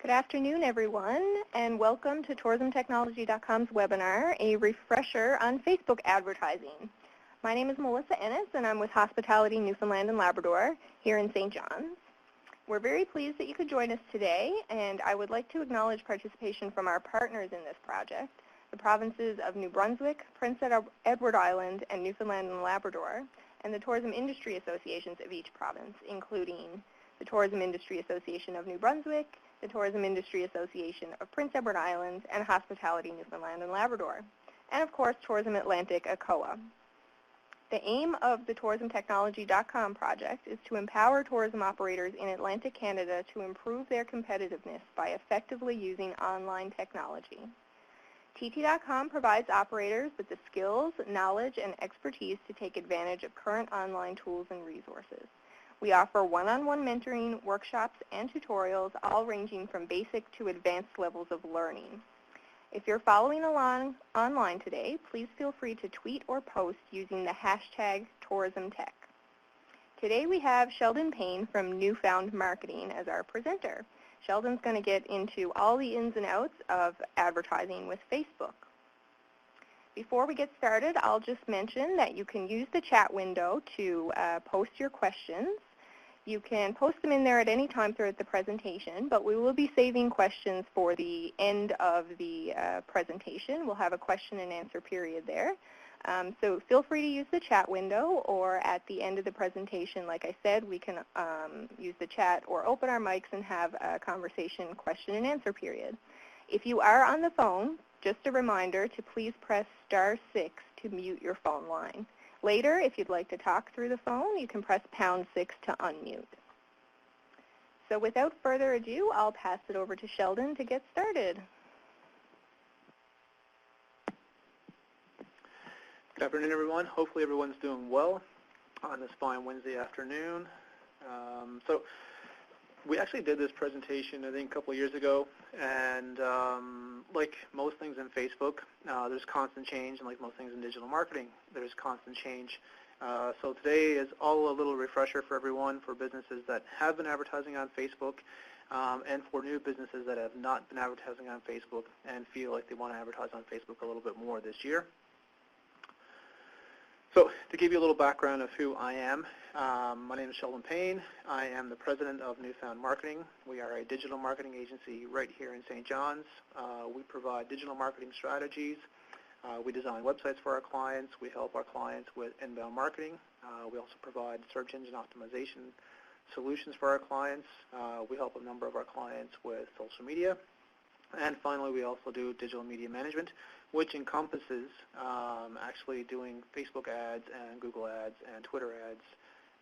Good afternoon, everyone, and welcome to TourismTechnology.com's webinar, A Refresher on Facebook Advertising. My name is Melissa Ennis, and I'm with Hospitality Newfoundland and Labrador here in St. John's. We're very pleased that you could join us today, and I would like to acknowledge participation from our partners in this project, the provinces of New Brunswick, Prince Edward Island, and Newfoundland and Labrador, and the tourism industry associations of each province, including the Tourism Industry Association of New Brunswick, the Tourism Industry Association of Prince Edward Island, and Hospitality Newfoundland and Labrador, and of course Tourism Atlantic, ACOA. The aim of the TourismTechnology.com project is to empower tourism operators in Atlantic Canada to improve their competitiveness by effectively using online technology. TT.com provides operators with the skills, knowledge, and expertise to take advantage of current online tools and resources. We offer one-on-one mentoring, workshops, and tutorials, all ranging from basic to advanced levels of learning. If you're following along online today, please feel free to tweet or post using the hashtag TourismTech. Today we have Sheldon Payne from Newfound Marketing as our presenter. Sheldon's going to get into all the ins and outs of advertising with Facebook. Before we get started, I'll just mention that you can use the chat window to post your questions. You can post them in there at any time throughout the presentation, but we will be saving questions for the end of the presentation. We'll have a question and answer period there. So feel free to use the chat window, or at the end of the presentation, like I said, we can use the chat or open our mics and have a conversation question and answer period. If you are on the phone, just a reminder to please press *6 to mute your phone line. Later, if you'd like to talk through the phone, you can press #6 to unmute. So without further ado, I'll pass it over to Sheldon to get started. Good afternoon, everyone. Hopefully everyone's doing well on this fine Wednesday afternoon. So we actually did this presentation, I think, a couple of years ago, and like most things in Facebook, there's constant change, and like most things in digital marketing, there's constant change. So today is all a little refresher for everyone, for businesses that have been advertising on Facebook, and for new businesses that have not been advertising on Facebook and feel like they want to advertise on Facebook a little bit more this year. So to give you a little background of who I am, my name is Sheldon Payne. I am the president of Newfound Marketing. We are a digital marketing agency right here in St. John's. We provide digital marketing strategies. We design websites for our clients. We help our clients with inbound marketing. We also provide search engine optimization solutions for our clients. We help a number of our clients with social media. And finally, we also do digital media management, which encompasses actually doing Facebook ads and Google ads and Twitter ads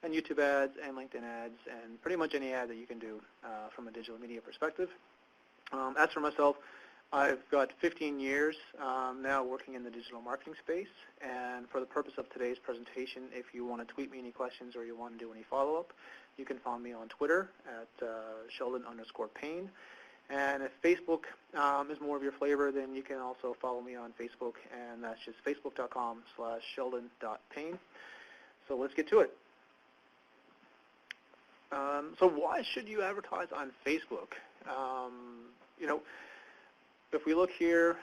and YouTube ads and LinkedIn ads and pretty much any ad that you can do from a digital media perspective. As for myself, I've got 15 years now working in the digital marketing space, and for the purpose of today's presentation, if you want to tweet me any questions or you want to do any follow-up, you can find me on Twitter at Sheldon_Payne. And if Facebook is more of your flavor, then you can also follow me on Facebook, and that's just facebook.com/Sheldon.Payne. So let's get to it. So why should you advertise on Facebook? You know, if we look here,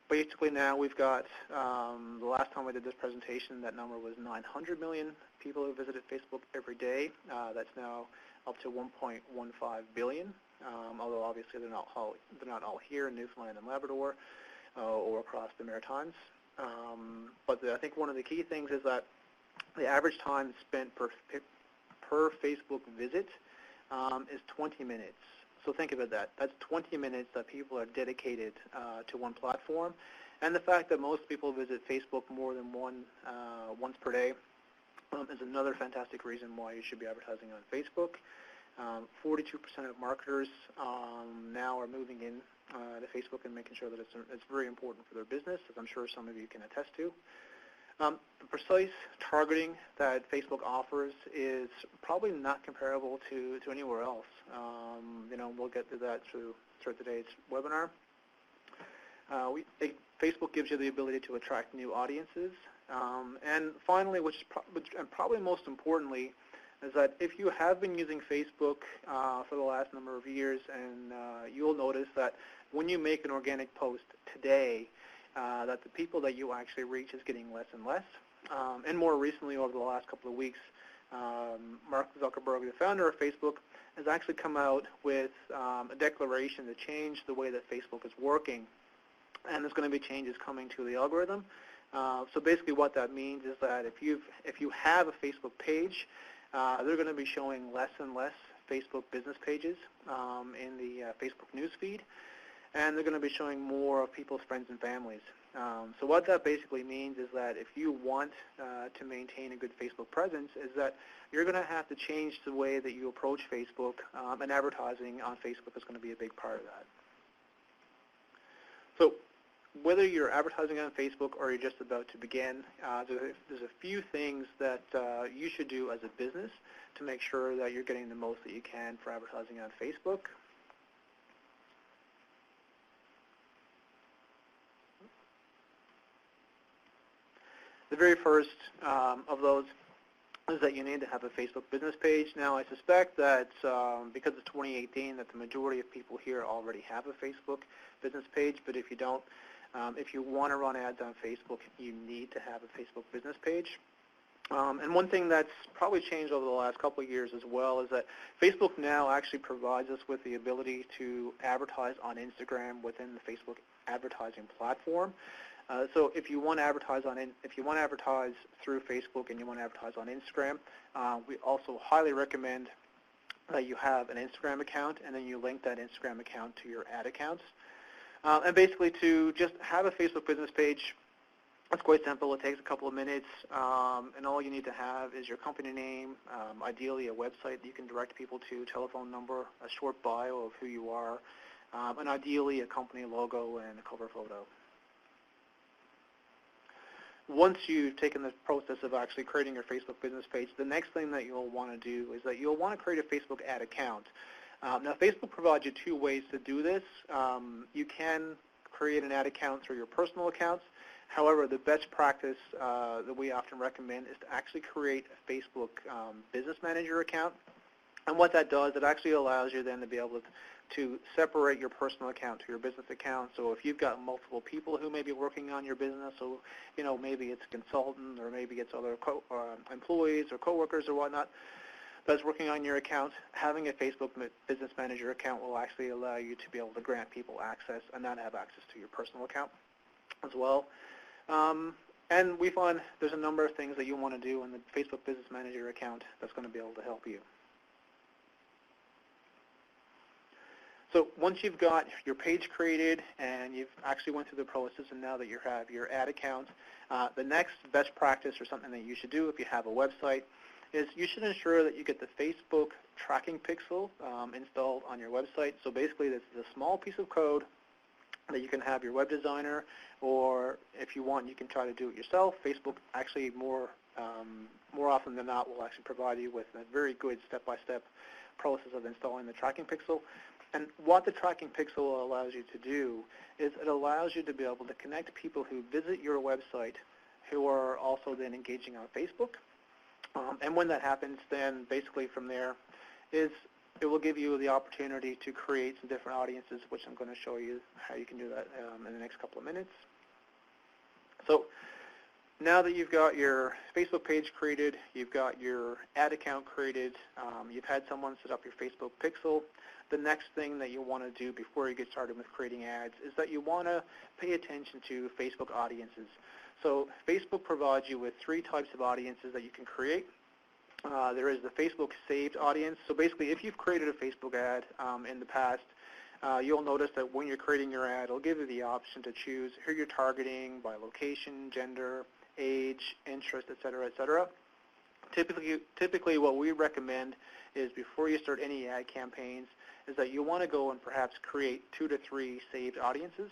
basically now we've got, the last time we did this presentation, that number was 900 million people who visited Facebook every day. That's now up to 1.15 billion. Although obviously they're not all here in Newfoundland and Labrador or across the Maritimes. But I think one of the key things is that the average time spent per Facebook visit is 20 minutes. So think about that. That's 20 minutes that people are dedicated to one platform. And the fact that most people visit Facebook more than once per day is another fantastic reason why you should be advertising on Facebook. 42% of marketers now are moving in to Facebook and making sure that it's very important for their business, as I'm sure some of you can attest to. The precise targeting that Facebook offers is probably not comparable to anywhere else. You know, we'll get to that through today's webinar. Facebook gives you the ability to attract new audiences. And finally, which probably most importantly, is that if you have been using Facebook for the last number of years, and you'll notice that when you make an organic post today, that the people that you actually reach is getting less and less. And more recently, over the last couple of weeks, Mark Zuckerberg, the founder of Facebook, has actually come out with a declaration to change the way that Facebook is working. And there's going to be changes coming to the algorithm. So basically what that means is that if you have a Facebook page, they're going to be showing less and less Facebook business pages in the Facebook newsfeed, and they're going to be showing more of people's friends and families. So what that basically means is that if you want to maintain a good Facebook presence, is that you're going to have to change the way that you approach Facebook, and advertising on Facebook is going to be a big part of that. So whether you're advertising on Facebook or you're just about to begin, there's a few things that you should do as a business to make sure that you're getting the most that you can for advertising on Facebook. The very first of those is that you need to have a Facebook business page. Now, I suspect that because it's 2018, that the majority of people here already have a Facebook business page, but if you don't, if you want to run ads on Facebook, you need to have a Facebook business page. And one thing that's probably changed over the last couple of years as well is that Facebook now actually provides us with the ability to advertise on Instagram within the Facebook advertising platform. So if you want to advertise through Facebook and you want to advertise on Instagram, we also highly recommend that you have an Instagram account and then you link that Instagram account to your ad accounts. And basically to just have a Facebook business page, it's quite simple. It takes a couple of minutes, and all you need to have is your company name, ideally a website that you can direct people to, telephone number, a short bio of who you are, and ideally a company logo and a cover photo. Once you've taken the process of actually creating your Facebook business page, the next thing that you'll want to do is that you'll want to create a Facebook ad account. Now, Facebook provides you two ways to do this. You can create an ad account through your personal accounts. However, the best practice that we often recommend is to actually create a Facebook Business Manager account. And what that does, it actually allows you then to be able to separate your personal account to your business account. So if you've got multiple people who may be working on your business, so maybe it's a consultant or maybe it's other employees or coworkers or whatnot that's working on your account, having a Facebook Business Manager account will actually allow you to be able to grant people access and not have access to your personal account as well. And we find there's a number of things that you want to do in the Facebook Business Manager account that's going to be able to help you. So once you've got your page created and you've actually went through the process and now that you have your ad account, the next best practice or something that you should do if you have a website is you should ensure that you get the Facebook tracking pixel installed on your website. So basically this is a small piece of code that you can have your web designer, or if you want, you can try to do it yourself. Facebook actually more often than not will actually provide you with a very good step-by-step process of installing the tracking pixel. And what the tracking pixel allows you to do is it allows you to be able to connect people who visit your website who are also then engaging on Facebook. And when that happens, then basically from there is it will give you the opportunity to create some different audiences, which I'm going to show you how you can do that in the next couple of minutes. So now that you've got your Facebook page created, you've got your ad account created, you've had someone set up your Facebook pixel, the next thing that you want to do before you get started with creating ads is that you want to pay attention to Facebook audiences. So Facebook provides you with three types of audiences that you can create. There is the Facebook saved audience. So basically, if you've created a Facebook ad in the past, you'll notice that when you're creating your ad, it'll give you the option to choose who you're targeting by location, gender, age, interest, et cetera, et cetera. Typically what we recommend is before you start any ad campaigns is that you want to go and perhaps create 2 to 3 saved audiences.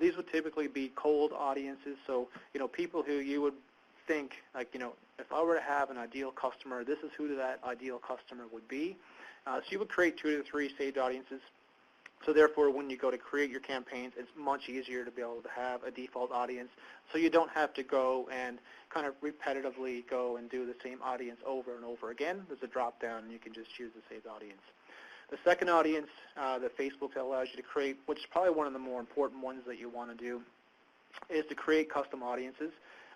These would typically be cold audiences, so people who you would think, like, if I were to have an ideal customer, this is who that ideal customer would be. So you would create 2 to 3 saved audiences. So therefore, when you go to create your campaigns, it's much easier to be able to have a default audience, so you don't have to go and kind of repetitively go and do the same audience over and over again. There's a drop-down, and you can just choose the saved audience. The second audience that Facebook allows you to create, which is probably one of the more important ones that you want to do, is to create custom audiences.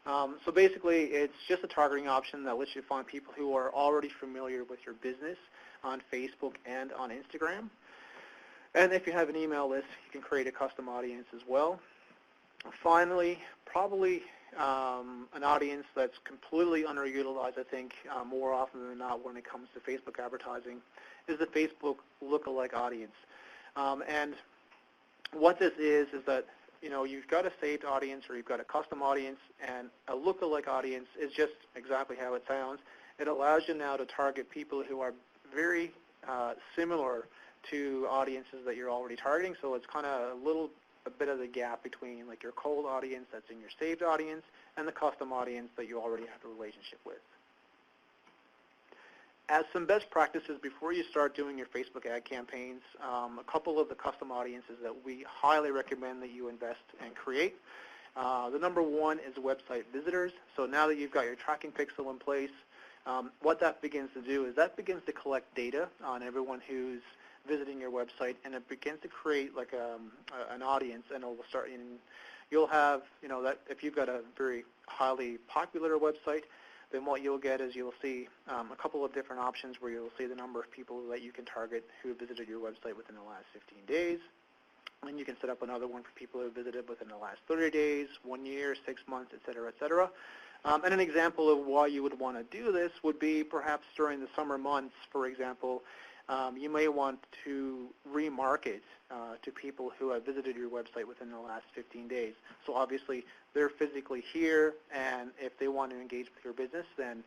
So basically, it's just a targeting option that lets you find people who are already familiar with your business on Facebook and on Instagram. And if you have an email list, you can create a custom audience as well. Finally, probably an audience that's completely underutilized, I think, more often than not when it comes to Facebook advertising, is the Facebook lookalike audience. And what this is that, you know, you've got a saved audience or you've got a custom audience, and a lookalike audience is just exactly how it sounds. It allows you now to target people who are very similar to audiences that you're already targeting. So it's kind of a bit of the gap between like your cold audience that's in your saved audience and the custom audience that you already have a relationship with. As some best practices before you start doing your Facebook ad campaigns, a couple of the custom audiences that we highly recommend that you invest and create. The number one is website visitors. So now that you've got your tracking pixel in place, what that begins to do is that begins to collect data on everyone who's visiting your website, and it begins to create like an audience, and it will start. You'll have, you know, that if you've got a very highly popular website, then what you'll get is you'll see a couple of different options where you'll see the number of people that you can target who visited your website within the last 15 days. And you can set up another one for people who visited within the last 30 days, 1 year, 6 months, et cetera, et cetera. And an example of why you would want to do this would be perhaps during the summer months, for example. You may want to remarket to people who have visited your website within the last 15 days. So obviously, they're physically here, and if they want to engage with your business, then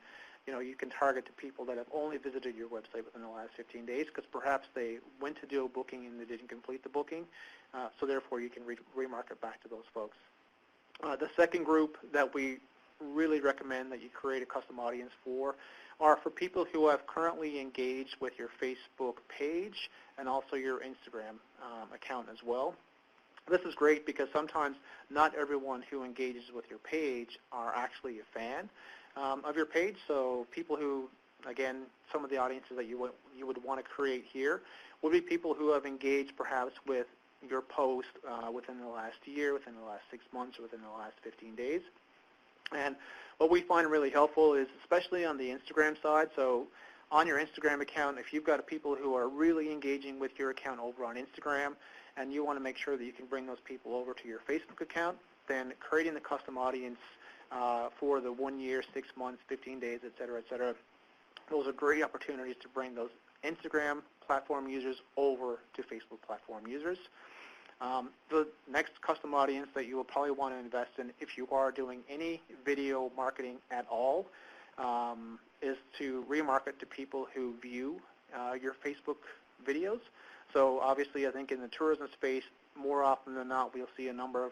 you can target to people that have only visited your website within the last 15 days, because perhaps they went to do a booking and they didn't complete the booking. So therefore, you can remarket back to those folks. The second group that we really recommend that you create a custom audience for are for people who have currently engaged with your Facebook page and also your Instagram account as well. This is great because sometimes not everyone who engages with your page are actually a fan of your page. So people who, again, some of the audiences that you would want to create here would be people who have engaged perhaps with your post within the last year, within the last 6 months, or within the last 15 days. And what we find really helpful is, especially on the Instagram side, so on your Instagram account, if you've got people who are really engaging with your account over on Instagram and you want to make sure that you can bring those people over to your Facebook account, then creating the custom audience for the 1 year, 6 months, 15 days, et cetera, those are great opportunities to bring those Instagram platform users over to Facebook platform users. The next custom audience that you will probably want to invest in if you are doing any video marketing at all is to remarket to people who view your Facebook videos. So obviously, I think in the tourism space, more often than not, we'll see a number of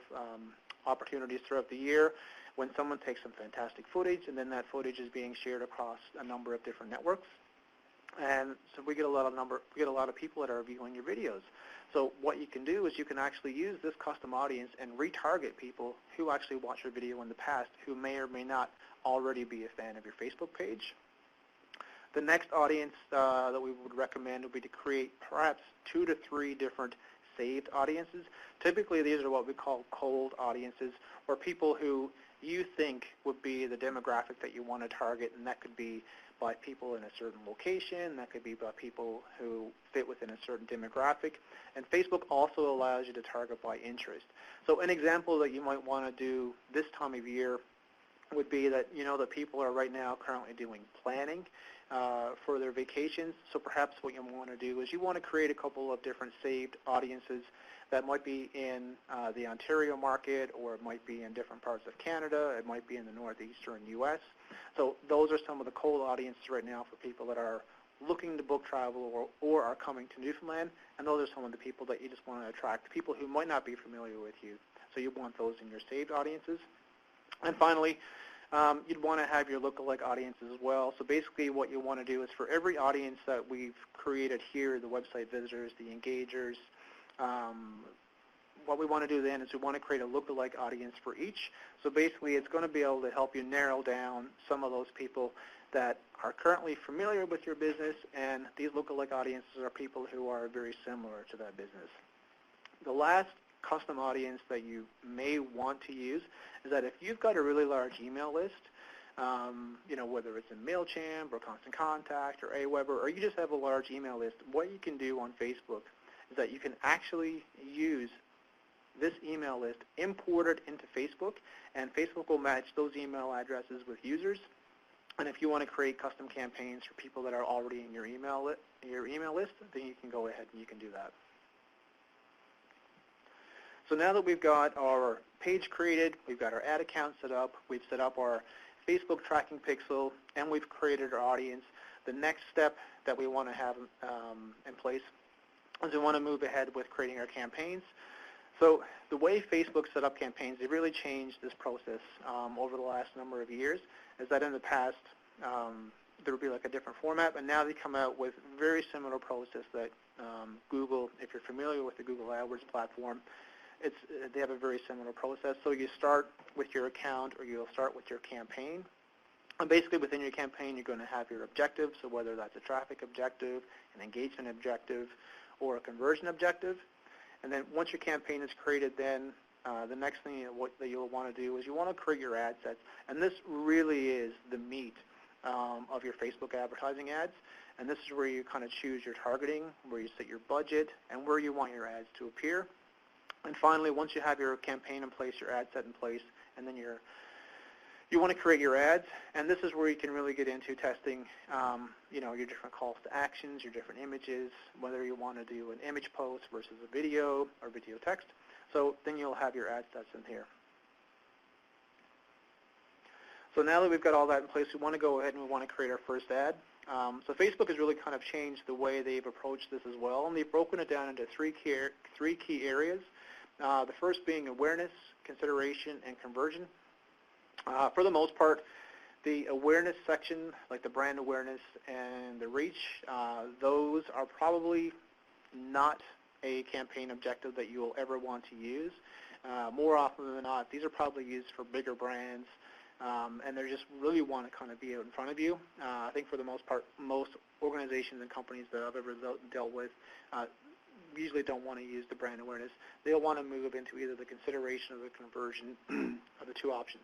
opportunities throughout the year when someone takes some fantastic footage, and then that footage is being shared across a number of different networks. And so we get a lot of people that are viewing your videos. So what you can do is you can actually use this custom audience and retarget people who actually watched your video in the past who may or may not already be a fan of your Facebook page. The next audience that we would recommend would be to create perhaps 2 to 3 different saved audiences. Typically, these are what we call cold audiences, or people who you think would be the demographic that you want to target, and that could be by people in a certain location, that could be by people who fit within a certain demographic. And Facebook also allows you to target by interest. So an example that you might want to do this time of year would be that that people are right now currently doing planning for their vacations. So perhaps what you want to do is you want to create a couple of different saved audiences that might be in the Ontario market, or it might be in different parts of Canada, it might be in the northeastern U.S. So those are some of the cold audiences right now for people that are looking to book travel or are coming to Newfoundland, and those are some of the people that you just want to attract, people who might not be familiar with you. So you want those in your saved audiences. And finally, you'd want to have your lookalike audiences as well. So basically what you want to do is for every audience that we've created here, the website visitors, the engagers, What we want to do then is we want to create a lookalike audience for each. So basically, it's going to be able to help you narrow down some of those people that are currently familiar with your business, and these lookalike audiences are people who are very similar to that business. The last custom audience that you may want to use is that if you've got a really large email list, whether it's in MailChimp or Constant Contact or Aweber, or you just have a large email list, what you can do on Facebook is that you can actually use this email list, import it into Facebook, and Facebook will match those email addresses with users. And if you want to create custom campaigns for people that are already in your email list, then you can go ahead and you can do that. So now that we've got our page created, we've got our ad account set up, we've set up our Facebook tracking pixel, and we've created our audience, the next step that we want to have in place is we want to move ahead with creating our campaigns. So the way Facebook set up campaigns, they really changed this process over the last number of years, is that in the past there would be like a different format, but now they come out with a very similar process that Google, if you're familiar with the Google AdWords platform, they have a very similar process. So you start with your account, or you'll start with your campaign. And basically within your campaign, you're going to have your objectives, so whether that's a traffic objective, an engagement objective, or a conversion objective. And then once your campaign is created, then the next thing that you'll want to do is you want to create your ad sets. And this really is the meat of your Facebook advertising ads. And this is where you kind of choose your targeting, where you set your budget, and where you want your ads to appear. And finally, once you have your campaign in place, your ad set in place, and then you want to create your ads, and this is where you can really get into testing, your different calls to actions, your different images, whether you want to do an image post versus a video or video text. So then you'll have your ad sets in here. So now that we've got all that in place, we want to go ahead and we want to create our first ad. So Facebook has really kind of changed the way they've approached this as well, and they've broken it down into three key areas. The first being awareness, consideration, and conversion. For the most part, the awareness section, like the brand awareness and the reach, those are probably not a campaign objective that you will ever want to use. More often than not, these are probably used for bigger brands, and they just really want to kind of be out in front of you. I think for the most part, most organizations and companies that I've ever dealt with usually don't want to use the brand awareness. They'll want to move into either the consideration or the conversion of the two options.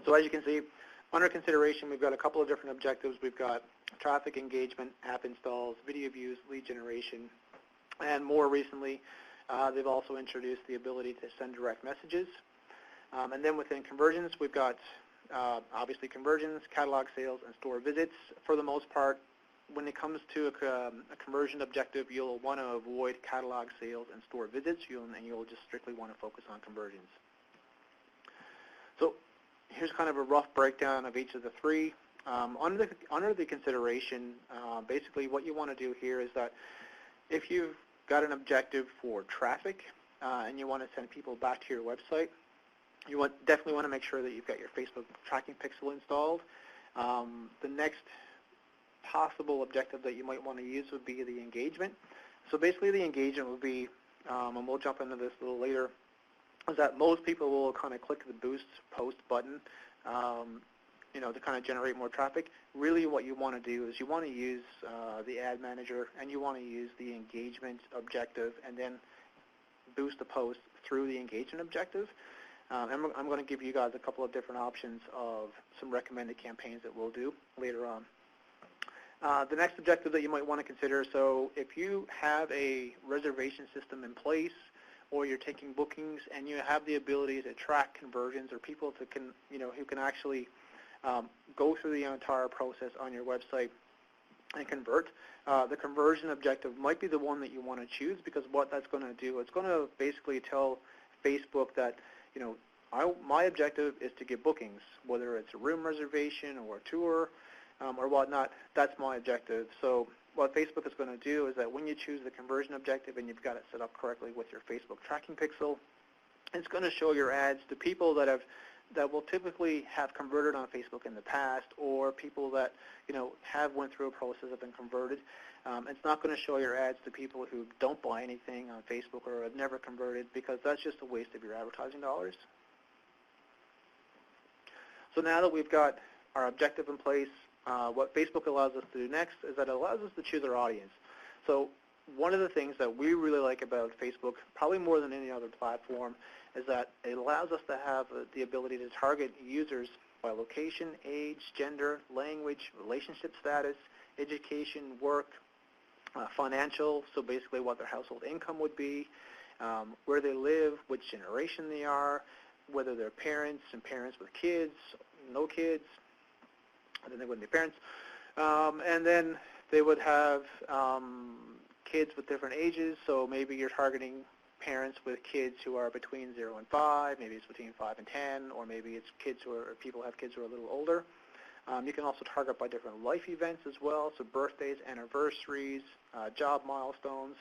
So as you can see, under consideration, we've got a couple of different objectives. We've got traffic engagement, app installs, video views, lead generation, and more recently, they've also introduced the ability to send direct messages. And then within conversions, we've got obviously conversions, catalog sales, and store visits. For the most part, when it comes to a conversion objective, you'll want to avoid catalog sales and store visits, and you'll just strictly want to focus on conversions. So here's kind of a rough breakdown of each of the three. Under the consideration, basically what you want to do here is that if you've got an objective for traffic and you want to send people back to your website, you definitely want to make sure that you've got your Facebook tracking pixel installed. The next possible objective that you might want to use would be the engagement. So basically the engagement would be, and we'll jump into this a little later, is that most people will kind of click the boost post button to kind of generate more traffic. Really what you want to do is you want to use the ad manager, and you want to use the engagement objective and then boost the post through the engagement objective. And I'm going to give you guys a couple of different options of some recommended campaigns that we'll do later on. The next objective that you might want to consider, so if you have a reservation system in place, or you're taking bookings and you have the ability to track conversions, or people who can actually go through the entire process on your website and convert, the conversion objective might be the one that you want to choose, because what that's going to do, it's going to basically tell Facebook that, my objective is to get bookings, whether it's a room reservation or a tour or whatnot. That's my objective. So what Facebook is going to do is that when you choose the conversion objective and you've got it set up correctly with your Facebook tracking pixel, it's going to show your ads to people that have that will typically have converted on Facebook in the past, or people that have went through a process of been converted. It's not going to show your ads to people who don't buy anything on Facebook or have never converted, because that's just a waste of your advertising dollars. So now that we've got our objective in place, what Facebook allows us to do next is that it allows us to choose our audience. So one of the things that we really like about Facebook, probably more than any other platform, is that it allows us to have the ability to target users by location, age, gender, language, relationship status, education, work, financial, so basically what their household income would be, where they live, which generation they are, whether they're parents and parents with kids, no kids, and then they wouldn't be parents. And then they would have kids with different ages, so maybe you're targeting parents with kids who are between 0 and 5, maybe it's between 5 and 10, or maybe it's kids who are, people have kids who are a little older. You can also target by different life events as well, so birthdays, anniversaries, job milestones.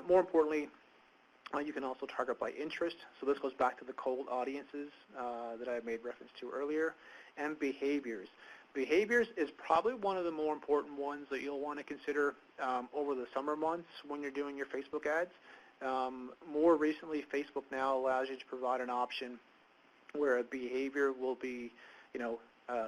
More importantly, you can also target by interest. So this goes back to the cold audiences that I made reference to earlier, and behaviors. Behaviors is probably one of the more important ones that you'll want to consider over the summer months when you're doing your Facebook ads. More recently, Facebook now allows you to provide an option where a behavior will be,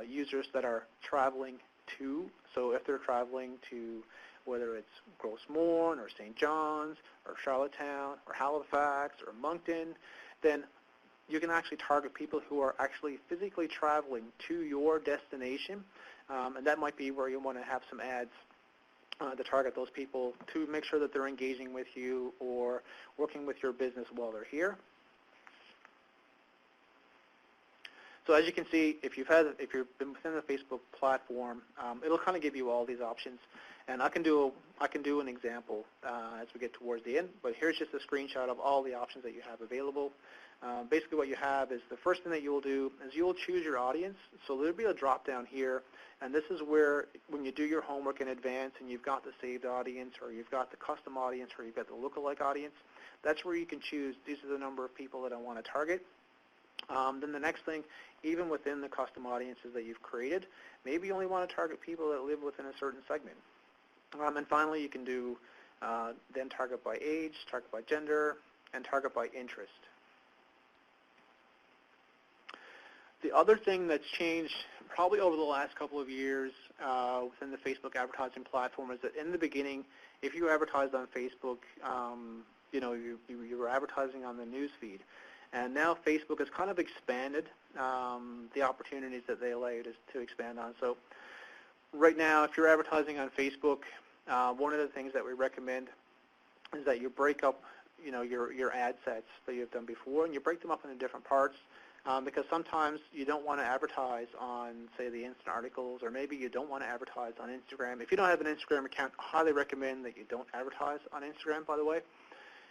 users that are traveling to. So if they're traveling to, whether it's Gros Morne or St. John's or Charlottetown or Halifax or Moncton, then you can actually target people who are actually physically traveling to your destination, and that might be where you want to have some ads to target those people to make sure that they're engaging with you or working with your business while they're here. So as you can see, if you've been within the Facebook platform, it'll kind of give you all these options, and I can do an example as we get towards the end. But here's just a screenshot of all the options that you have available. Basically, what you have is the first thing that you will do is you will choose your audience. So there'll be a drop down here, and this is where when you do your homework in advance and you've got the saved audience, or you've got the custom audience, or you've got the lookalike audience, that's where you can choose, these are the number of people that I want to target. Then the next thing, even within the custom audiences that you've created, maybe you only want to target people that live within a certain segment. And finally, you can do then target by age, target by gender, and target by interest. The other thing that's changed probably over the last couple of years within the Facebook advertising platform is that in the beginning, if you advertised on Facebook, you were advertising on the news feed. And now Facebook has kind of expanded the opportunities that they allow you to expand on. So right now, if you're advertising on Facebook, one of the things that we recommend is that you break up, your ad sets that you've done before, and you break them up into different parts, because sometimes you don't want to advertise on, say, the Instant Articles, or maybe you don't want to advertise on Instagram. If you don't have an Instagram account, I highly recommend that you don't advertise on Instagram, by the way.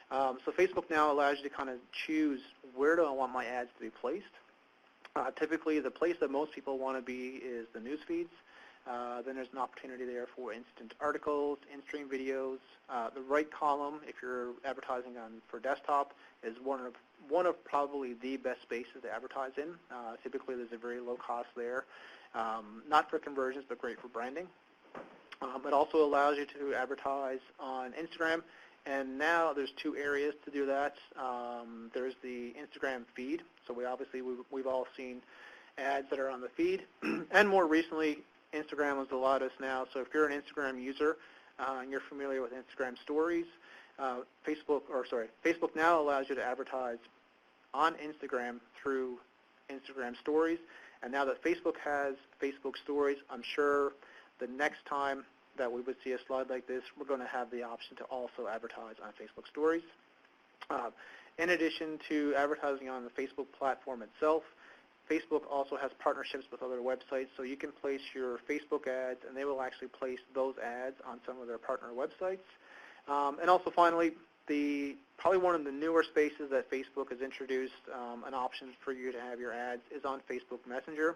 So Facebook now allows you to kind of choose, where do I want my ads to be placed? Typically, the place that most people want to be is the news feeds. Then there's an opportunity there for Instant Articles, in-stream videos. The right column, if you're advertising for desktop, is one of probably the best spaces to advertise in. Typically, there's a very low cost there, not for conversions, but great for branding. It also allows you to advertise on Instagram. And now there's two areas to do that. There's the Instagram feed. So we've all seen ads that are on the feed. And more recently, Instagram has allowed us now. So if you're an Instagram user and you're familiar with Instagram Stories, Facebook now allows you to advertise on Instagram through Instagram Stories. And now that Facebook has Facebook Stories, I'm sure the next time that we would see a slide like this, we're going to have the option to also advertise on Facebook Stories. In addition to advertising on the Facebook platform itself, Facebook also has partnerships with other websites, so you can place your Facebook ads, and they will actually place those ads on some of their partner websites. And also finally, probably one of the newer spaces that Facebook has introduced an option for you to have your ads is on Facebook Messenger.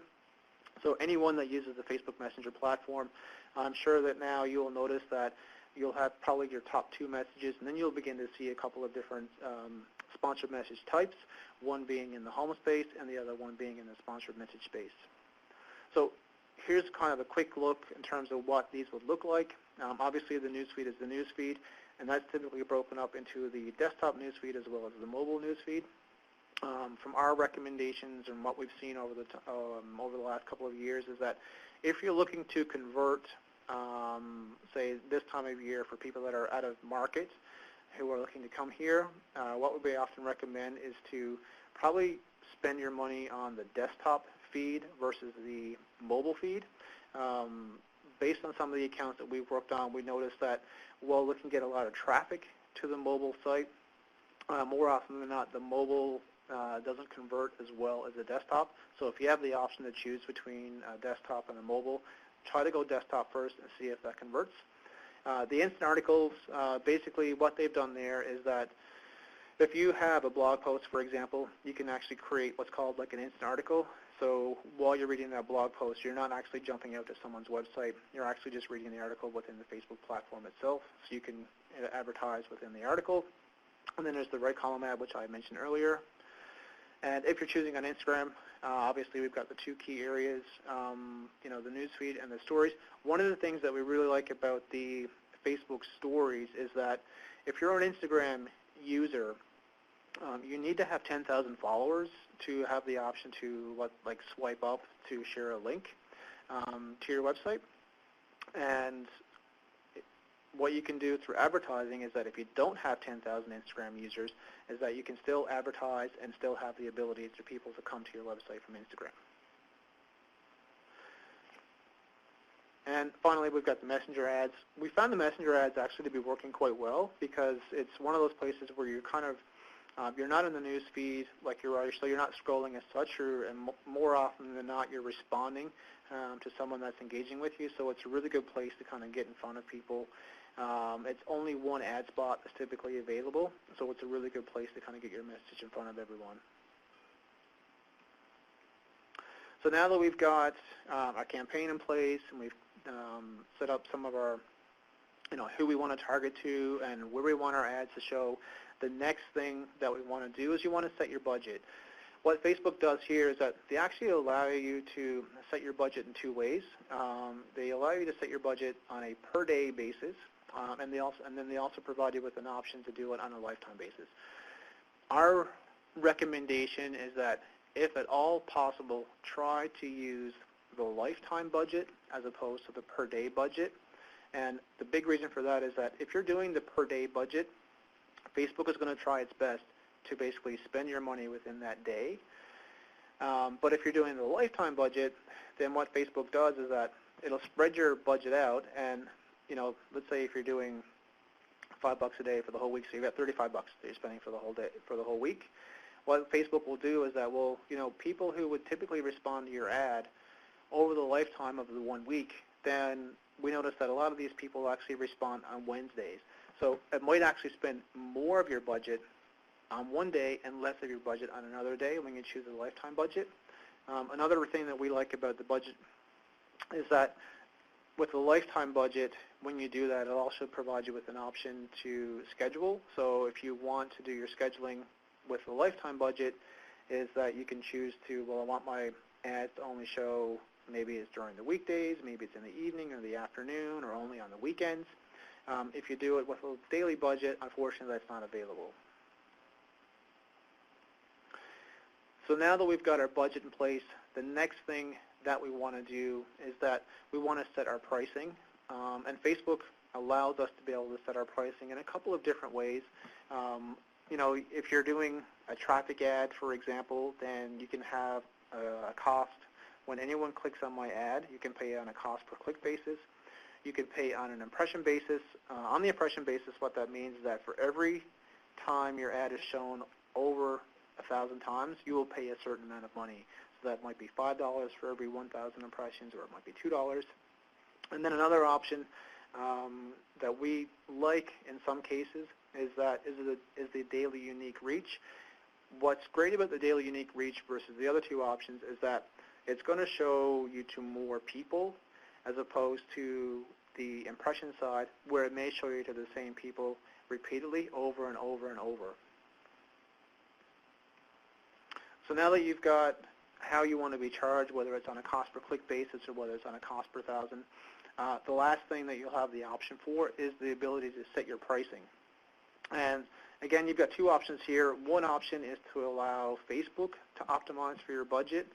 So anyone that uses the Facebook Messenger platform, I'm sure that now you will notice that you'll have probably your top 2 messages, and then you'll begin to see a couple of different sponsored message types, one being in the home space and the other one being in the sponsored message space. So here's kind of a quick look in terms of what these would look like. Obviously, the newsfeed is the newsfeed, and that's typically broken up into the desktop newsfeed as well as the mobile newsfeed. From our recommendations and what we've seen over the last couple of years is that if you're looking to convert, say this time of year for people that are out of market who are looking to come here, what we often recommend is to probably spend your money on the desktop feed versus the mobile feed. Based on some of the accounts that we've worked on, we noticed that while we can get a lot of traffic to the mobile site, more often than not, the mobile doesn't convert as well as the desktop. So if you have the option to choose between a desktop and a mobile, try to go desktop first and see if that converts. The instant articles, basically what they've done there is that if you have a blog post, for example, you can actually create what's called like an instant article. So while you're reading that blog post, you're not actually jumping out to someone's website. You're actually just reading the article within the Facebook platform itself. So you can advertise within the article. And then there's the right column ad, which I mentioned earlier. And if you're choosing on Instagram, obviously we've got the two key areas, the newsfeed and the stories. One of the things that we really like about the Facebook stories is that if you're an Instagram user, you need to have 10,000 followers to have the option to swipe up to share a link to your website. And what you can do through advertising is that if you don't have 10,000 Instagram users, is that you can still advertise and still have the ability for people to come to your website from Instagram. And finally, we've got the messenger ads. We found the messenger ads actually to be working quite well because it's one of those places where you're kind of you're not in the news feed like you are, so you're not scrolling as such, and more often than not, you're responding to someone that's engaging with you. So it's a really good place to kind of get in front of people. It's only one ad spot that's typically available, so it's a really good place to kind of get your message in front of everyone. So now that we've got our campaign in place and we've set up some of our, who we want to target to and where we want our ads to show, the next thing that we want to do is you want to set your budget. What Facebook does here is that they actually allow you to set your budget in two ways. They allow you to set your budget on a per-day basis, and then they also provide you with an option to do it on a lifetime basis. Our recommendation is that if at all possible, try to use the lifetime budget as opposed to the per-day budget. And the big reason for that is that if you're doing the per-day budget, Facebook is going to try its best to basically spend your money within that day. But if you're doing the lifetime budget, then what Facebook does is that it'll spread your budget out, and let's say if you're doing $5 a day for the whole week, so you've got $35 that you're spending for the whole day, for the whole week. What Facebook will do is that people who would typically respond to your ad over the lifetime of the 1 week, then we notice that a lot of these people actually respond on Wednesdays. So it might actually spend more of your budget on one day and less of your budget on another day when you choose a lifetime budget. Another thing that we like about the budget is that with the lifetime budget, when you do that, it'll also provide you with an option to schedule. So if you want to do your scheduling with the lifetime budget, is that you can choose to, I want my ads to only show, maybe it's during the weekdays, maybe it's in the evening or the afternoon, or only on the weekends. If you do it with a daily budget, unfortunately that's not available. So now that we've got our budget in place, the next thing that we want to do is that we want to set our pricing. And Facebook allows us to be able to set our pricing in a couple of different ways. If you're doing a traffic ad, for example, then you can have a cost. When anyone clicks on my ad, you can pay on a cost per click basis. You can pay on an impression basis. On the impression basis, what that means is that for every time your ad is shown over 1,000 times, you will pay a certain amount of money. So that might be $5 for every 1,000 impressions, or it might be $2. And then another option that we like in some cases is the daily unique reach. What's great about the daily unique reach versus the other two options is that it's going to show you to more people as opposed to the impression side, where it may show you to the same people repeatedly over and over and over. So now that you've got how you want to be charged, whether it's on a cost per click basis or whether it's on a cost per thousand, the last thing that you'll have the option for is the ability to set your pricing. And again, you've got two options here. One option is to allow Facebook to optimize for your budget,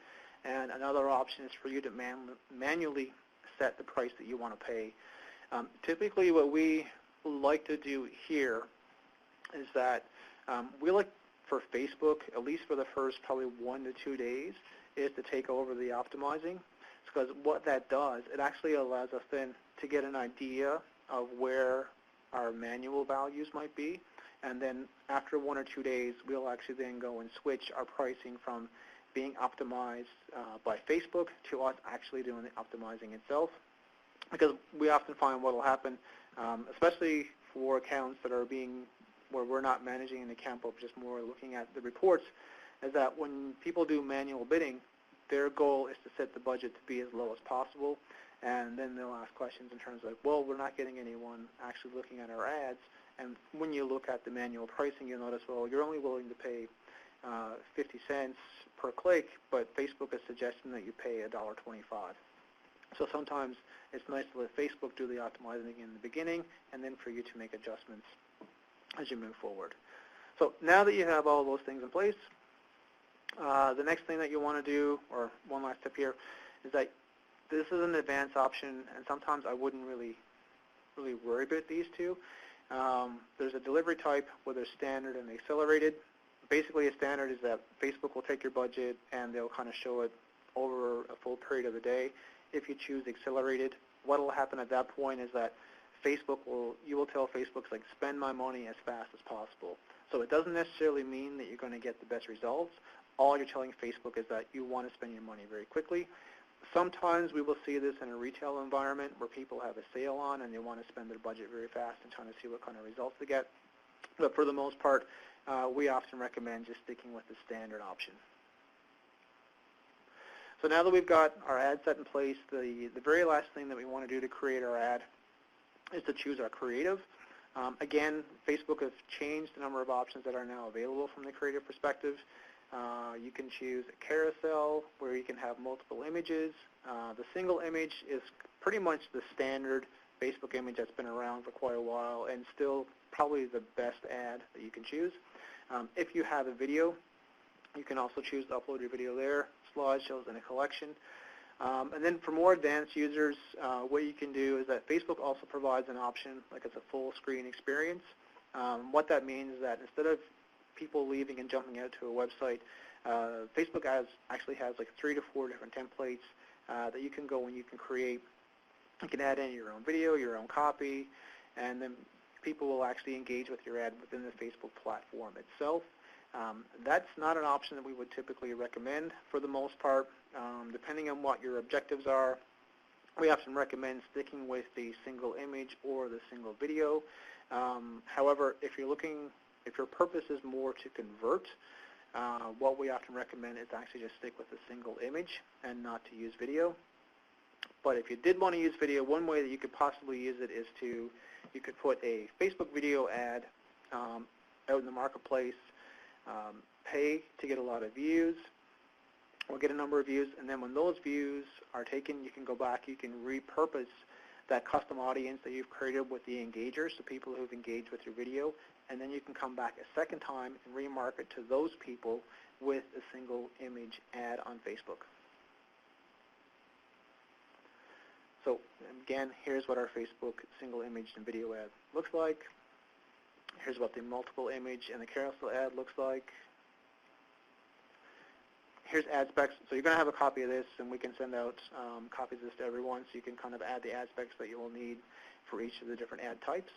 and another option is for you to manually set the price that you want to pay. Typically what we like to do here is that we like for Facebook, at least for the first probably 1 to 2 days, is to take over the optimizing. Because what that does, it actually allows us then to get an idea of where our manual values might be. And then after 1 or 2 days, we'll actually then go and switch our pricing from being optimized by Facebook to us actually doing the optimizing itself. Because we often find what will happen, especially for accounts that are where we're not managing an account but just more looking at the reports, is that when people do manual bidding, their goal is to set the budget to be as low as possible, and then they'll ask questions in terms of, well, we're not getting anyone actually looking at our ads, and when you look at the manual pricing, you'll notice, well, you're only willing to pay 50 cents per click, but Facebook is suggesting that you pay $1.25. So sometimes it's nice to let Facebook do the optimizing in the beginning, and then for you to make adjustments as you move forward. So now that you have all those things in place, the next thing that you want to do, or one last tip here, is that this is an advanced option, and sometimes I wouldn't really worry about these two. There's a delivery type where there's standard and accelerated. Basically, a standard is that Facebook will take your budget and they'll kind of show it over a full period of the day. If you choose accelerated, what will happen at that point is that you will tell Facebook, like, spend my money as fast as possible. So it doesn't necessarily mean that you're going to get the best results. All you're telling Facebook is that you want to spend your money very quickly. Sometimes we will see this in a retail environment where people have a sale on and they want to spend their budget very fast and trying to see what kind of results they get. But for the most part, we often recommend just sticking with the standard option. So now that we've got our ad set in place, the very last thing that we want to do to create our ad is to choose our creative. Again, Facebook has changed the number of options that are now available from the creative perspective. You can choose a carousel where you can have multiple images. The single image is pretty much the standard Facebook image that's been around for quite a while and still probably the best ad that you can choose. If you have a video, you can also choose to upload your video there, slideshows, and a collection. And then for more advanced users, what you can do is that Facebook also provides an option, like it's a full screen experience. What that means is that instead of people leaving and jumping out to a website, Facebook actually has like 3 to 4 different templates that you can go and you can create. You can add in your own video, your own copy, and then people will actually engage with your ad within the Facebook platform itself. That's not an option that we would typically recommend for the most part. Depending on what your objectives are, we often recommend sticking with the single image or the single video. However, if your purpose is more to convert, what we often recommend is actually just stick with a single image and not to use video. But if you did want to use video, one way that you could possibly use it is you could put a Facebook video ad out in the marketplace, pay to get a lot of views, or get a number of views, and then when those views are taken, you can go back, you can repurpose that custom audience that you've created with the engagers, the people who've engaged with your video, and then you can come back a second time and remarket to those people with a single image ad on Facebook. So again, here's what our Facebook single image and video ad looks like. Here's what the multiple image and the carousel ad looks like. Here's ad specs. So you're going to have a copy of this, and we can send out copies of this to everyone, so you can kind of add the ad specs that you will need for each of the different ad types.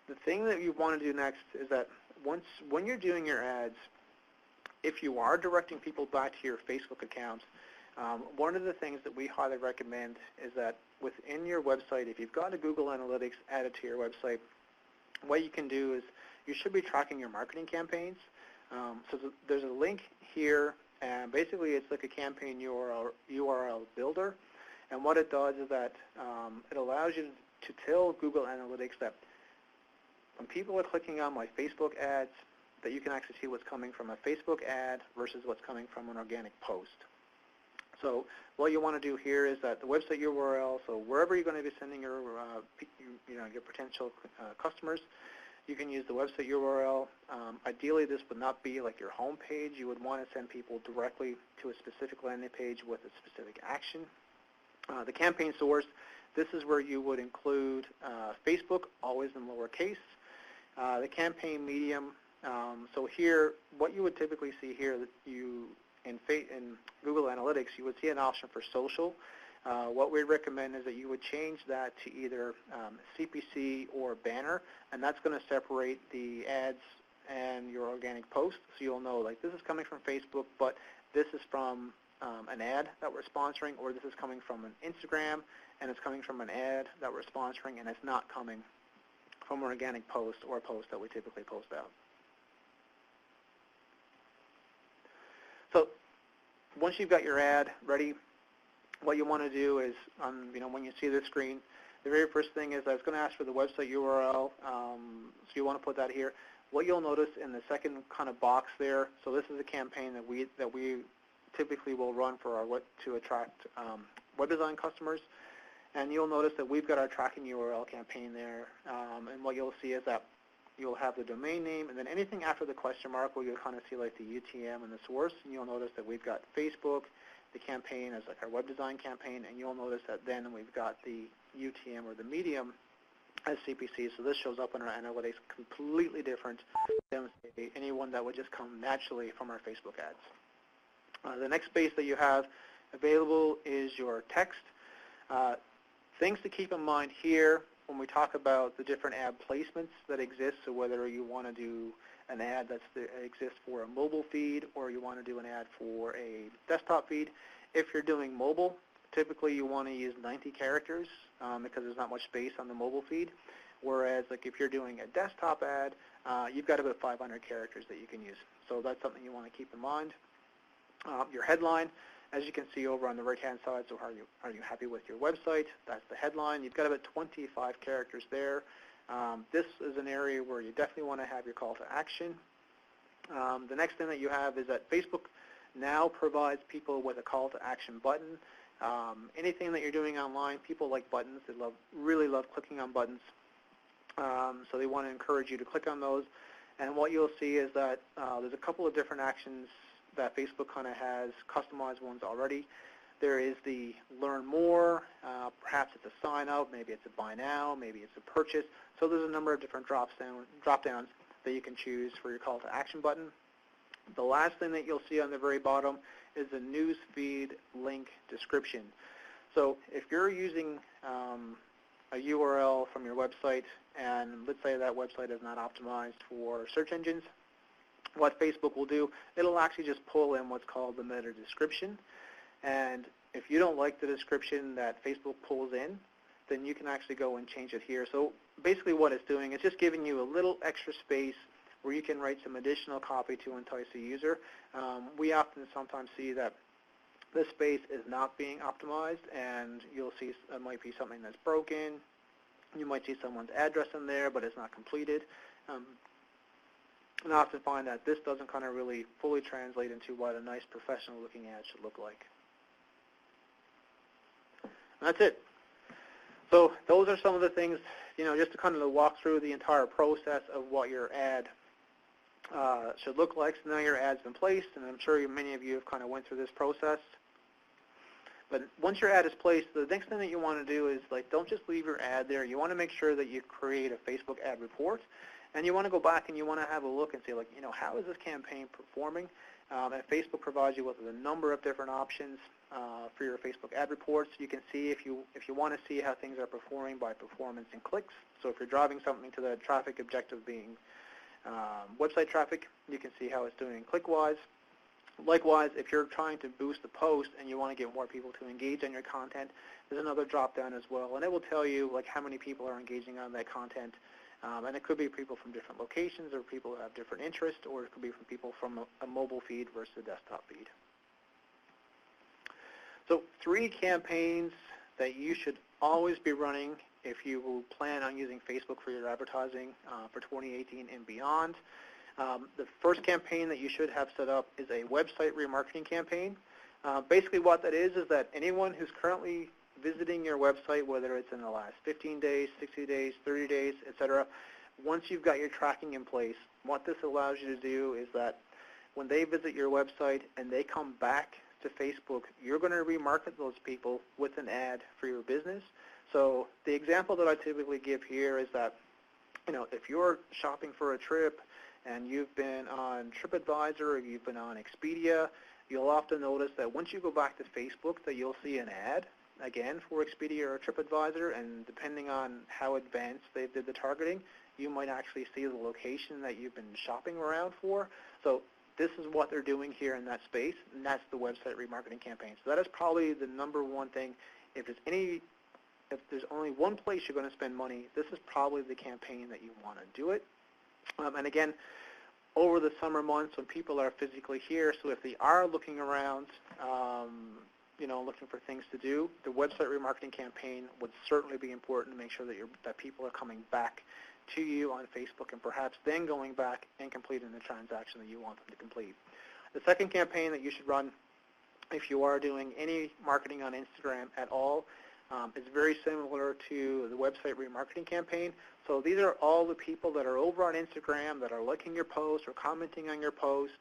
The thing that you want to do next is that when you're doing your ads, if you are directing people back to your Facebook account, one of the things that we highly recommend is that within your website, if you've got a Google Analytics added to your website, what you can do is you should be tracking your marketing campaigns. So there's a link here, and basically it's like a campaign URL builder. And what it does is that it allows you to tell Google Analytics that when people are clicking on my Facebook ads, that you can actually see what's coming from a Facebook ad versus what's coming from an organic post. So what you want to do here is that the website URL, so wherever you're going to be sending your, your potential customers, you can use the website URL. Ideally, this would not be like your home page. You would want to send people directly to a specific landing page with a specific action. The campaign source, this is where you would include Facebook, always in lowercase. The campaign medium, so here, what you would typically see here, that in Google Analytics, you would see an option for social. What we recommend is that you would change that to either CPC or banner, and that's going to separate the ads and your organic post. So you'll know, like, this is coming from Facebook, but this is from an ad that we're sponsoring, or this is coming from an Instagram, and it's coming from an ad that we're sponsoring, and it's not coming from an organic post or a post that we typically post out. So once you've got your ad ready, what you want to do is, when you see this screen, the very first thing is that it's going to ask for the website URL, so you want to put that here. What you'll notice in the second kind of box there, so this is a campaign that we typically will run for to attract web design customers, and you'll notice that we've got our tracking URL campaign there, and what you'll see is that you'll have the domain name, and then anything after the question mark where you'll kind of see like the UTM and the source, and you'll notice that we've got Facebook, the campaign as like our web design campaign, and you'll notice that then we've got the UTM or the medium as CPC, so this shows up in our analytics completely different than anyone that would just come naturally from our Facebook ads. The next space that you have available is your text. Things to keep in mind here when we talk about the different ad placements that exist, so whether you want to do an ad that exists for a mobile feed or you want to do an ad for a desktop feed. If you're doing mobile, typically you want to use 90 characters because there's not much space on the mobile feed, whereas like if you're doing a desktop ad, you've got about 500 characters that you can use. So that's something you want to keep in mind. Your headline, as you can see over on the right-hand side, so are you happy with your website? That's the headline. You've got about 25 characters there. This is an area where you definitely want to have your call to action. The next thing that you have is that Facebook now provides people with a call to action button. Anything that you're doing online, people like buttons. They really love clicking on buttons. So they want to encourage you to click on those. And what you'll see is that there's a couple of different actions that Facebook kind of has customized ones already. There is the learn more, perhaps it's a sign up, maybe it's a buy now, maybe it's a purchase. So there's a number of different drop downs that you can choose for your call to action button. The last thing that you'll see on the very bottom is the news feed link description. So if you're using a URL from your website, and let's say that website is not optimized for search engines, what Facebook will do, it'll actually just pull in what's called the meta description. And if you don't like the description that Facebook pulls in, then you can actually go and change it here. So basically what it's doing is just giving you a little extra space where you can write some additional copy to entice a user. We often sometimes see that this space is not being optimized, and you'll see it might be something that's broken. You might see someone's address in there, but it's not completed. And I often find that this doesn't kind of really fully translate into what a nice professional looking ad should look like. And that's it. So those are some of the things, just to kind of walk through the entire process of what your ad should look like. So now your ad's been placed, and I'm sure many of you have kind of went through this process. But once your ad is placed, the next thing that you want to do is, like, don't just leave your ad there. You want to make sure that you create a Facebook ad report, and you want to go back and you want to have a look and see, like, how is this campaign performing? And Facebook provides you with a number of different options for your Facebook ad reports. You can see if you want to see how things are performing by performance and clicks. So if you're driving something to the traffic objective being website traffic, you can see how it's doing click-wise. Likewise, if you're trying to boost the post and you want to get more people to engage on your content, there's another drop-down as well, and it will tell you like how many people are engaging on that content. And it could be people from different locations, or people who have different interests, or it could be from people from a mobile feed versus a desktop feed. So 3 campaigns that you should always be running if you plan on using Facebook for your advertising for 2018 and beyond. The first campaign that you should have set up is a website remarketing campaign. Basically what that is that anyone who's currently visiting your website, whether it's in the last 15 days, 60 days, 30 days, etc., once you've got your tracking in place, what this allows you to do is that when they visit your website and they come back to Facebook, you're going to remarket those people with an ad for your business. So the example that I typically give here is that, if you're shopping for a trip and you've been on TripAdvisor or you've been on Expedia, you'll often notice that once you go back to Facebook that you'll see an ad, again, for Expedia or TripAdvisor, and depending on how advanced they did the targeting, you might actually see the location that you've been shopping around for. So this is what they're doing here in that space, and that's the website remarketing campaign. So that is probably the number one thing. If there's only one place you're going to spend money, this is probably the campaign that you want to do it. And again, over the summer months when people are physically here, so if they are looking around, looking for things to do, the website remarketing campaign would certainly be important to make sure that people are coming back to you on Facebook and perhaps then going back and completing the transaction that you want them to complete. The second campaign that you should run if you are doing any marketing on Instagram at all is very similar to the website remarketing campaign. So these are all the people that are over on Instagram that are liking your post or commenting on your post.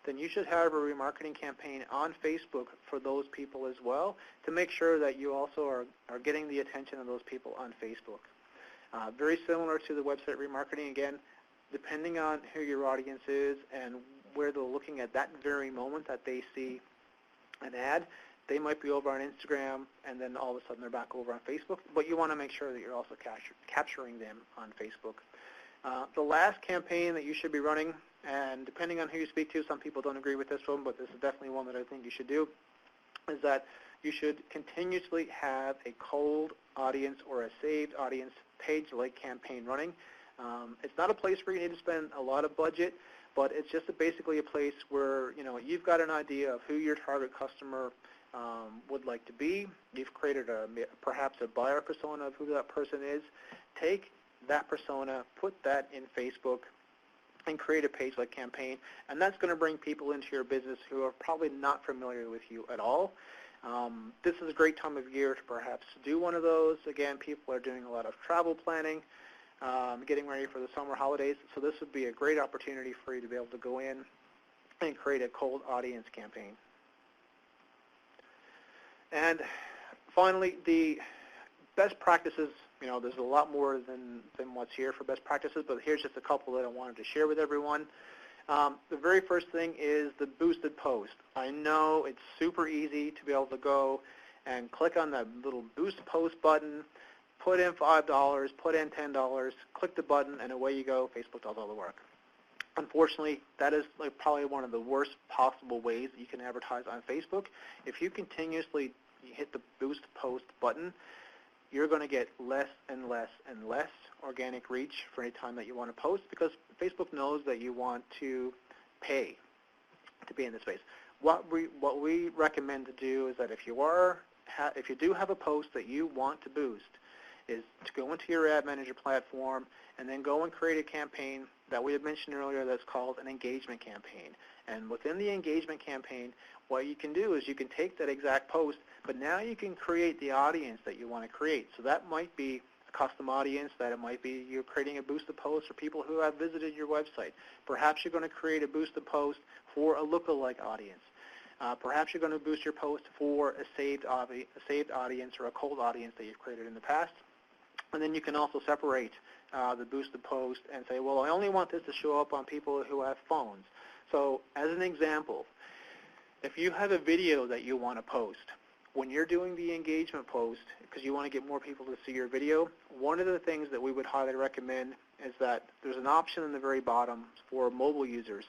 Then you should have a remarketing campaign on Facebook for those people as well to make sure that you also are getting the attention of those people on Facebook. Very similar to the website remarketing, again, depending on who your audience is and where they're looking at that very moment that they see an ad, they might be over on Instagram and then all of a sudden they're back over on Facebook, but you want to make sure that you're also capturing them on Facebook. The last campaign that you should be running, and depending on who you speak to, some people don't agree with this one, but this is definitely one that I think you should do, is that you should continuously have a cold audience or a saved audience page-like campaign running. It's not a place where you need to spend a lot of budget, but it's just basically a place where you've got an idea of who your target customer would like to be. You've created perhaps a buyer persona of who that person is. Take that persona, put that in Facebook, and create a page-like campaign, and that's going to bring people into your business who are probably not familiar with you at all. This is a great time of year to perhaps do one of those. Again, people are doing a lot of travel planning, getting ready for the summer holidays, so this would be a great opportunity for you to be able to go in and create a cold audience campaign. And finally, the best practices, there's a lot more than what's here for best practices, but here's just a couple that I wanted to share with everyone. The very first thing is the boosted post. I know it's super easy to be able to go and click on that little boost post button, put in $5, put in $10, click the button, and away you go. Facebook does all the work. Unfortunately, that is probably one of the worst possible ways that you can advertise on Facebook. If you continuously hit the boost post button, you're going to get less and less and less organic reach for any time that you want to post, because Facebook knows that you want to pay to be in this space. What we recommend to do is that if you do have a post that you want to boost, is to go into your ad manager platform and then go and create a campaign that we had mentioned earlier that's called an engagement campaign. And within the engagement campaign, what you can do is you can take that exact post, but now you can create the audience that you want to create. So that might be a custom audience, that it might be you're creating a boosted post for people who have visited your website. Perhaps you're going to create a boosted post for a lookalike audience. Perhaps you're going to boost your post for a saved audience or a cold audience that you've created in the past. And then you can also separate the boosted post and say, well, I only want this to show up on people who have phones. So as an example, if you have a video that you want to post, when you're doing the engagement post, because you want to get more people to see your video, one of the things that we would highly recommend is that there's an option in the very bottom for mobile users,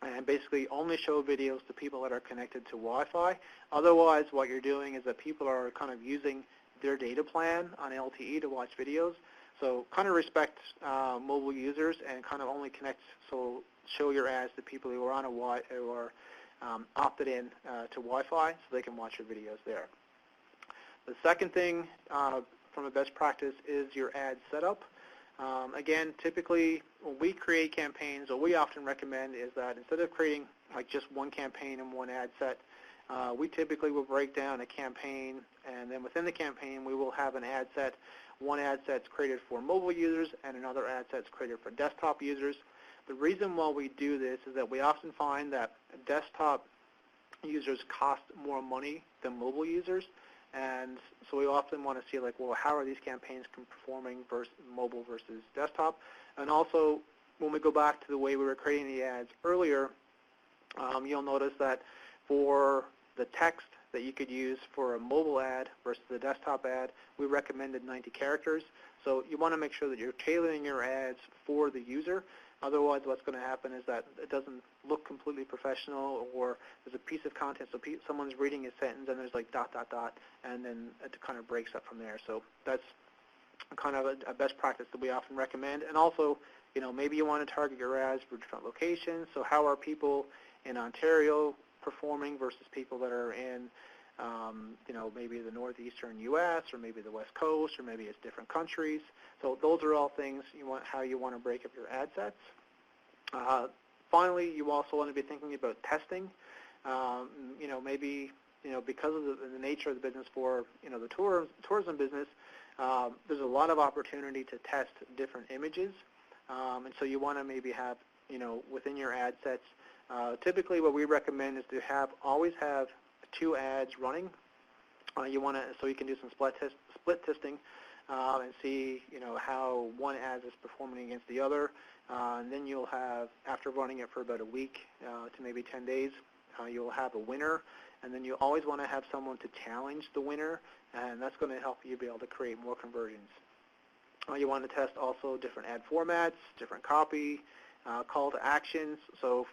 and basically only show videos to people that are connected to Wi-Fi. Otherwise, what you're doing is that people are kind of using their data plan on LTE to watch videos. So kind of respect mobile users and kind of only connect, so show your ads to people who are on who are opted in to Wi-Fi so they can watch your videos there. The second thing from a best practice is your ad setup. Again, typically when we create campaigns, what we often recommend is that instead of creating like just one campaign and one ad set, we typically will break down a campaign, and then within the campaign we will have an ad set. One ad set's created for mobile users and another ad set's created for desktop users. The reason why we do this is that we often find that desktop users cost more money than mobile users, and so we often want to see like, well, how are these campaigns performing versus mobile versus desktop? And also, when we go back to the way we were creating the ads earlier, you'll notice that for the text that you could use for a mobile ad versus the desktop ad, we recommended 90 characters. So you want to make sure that you're tailoring your ads for the user. Otherwise, what's going to happen is that it doesn't look completely professional, or there's a piece of content, so someone's reading a sentence and there's like ... and then it kind of breaks up from there. So that's kind of a best practice that we often recommend. And also, maybe you want to target your ads for different locations. So how are people in Ontario performing versus people that are in, maybe the northeastern U.S. or maybe the West Coast, or maybe it's different countries. So those are all things how you want to break up your ad sets. Finally, you also want to be thinking about testing. Maybe because of the nature of the business for the tourism business, there's a lot of opportunity to test different images, and so you want to maybe have within your ad sets. Typically, what we recommend is to always have 2 ads running. You want to, so you can do some split testing and see how one ad is performing against the other. And then you'll have, after running it for about a week to maybe 10 days, you'll have a winner. And then you always want to have someone to challenge the winner, and that's going to help you be able to create more conversions. You want to test also different ad formats, different copy, call to actions. So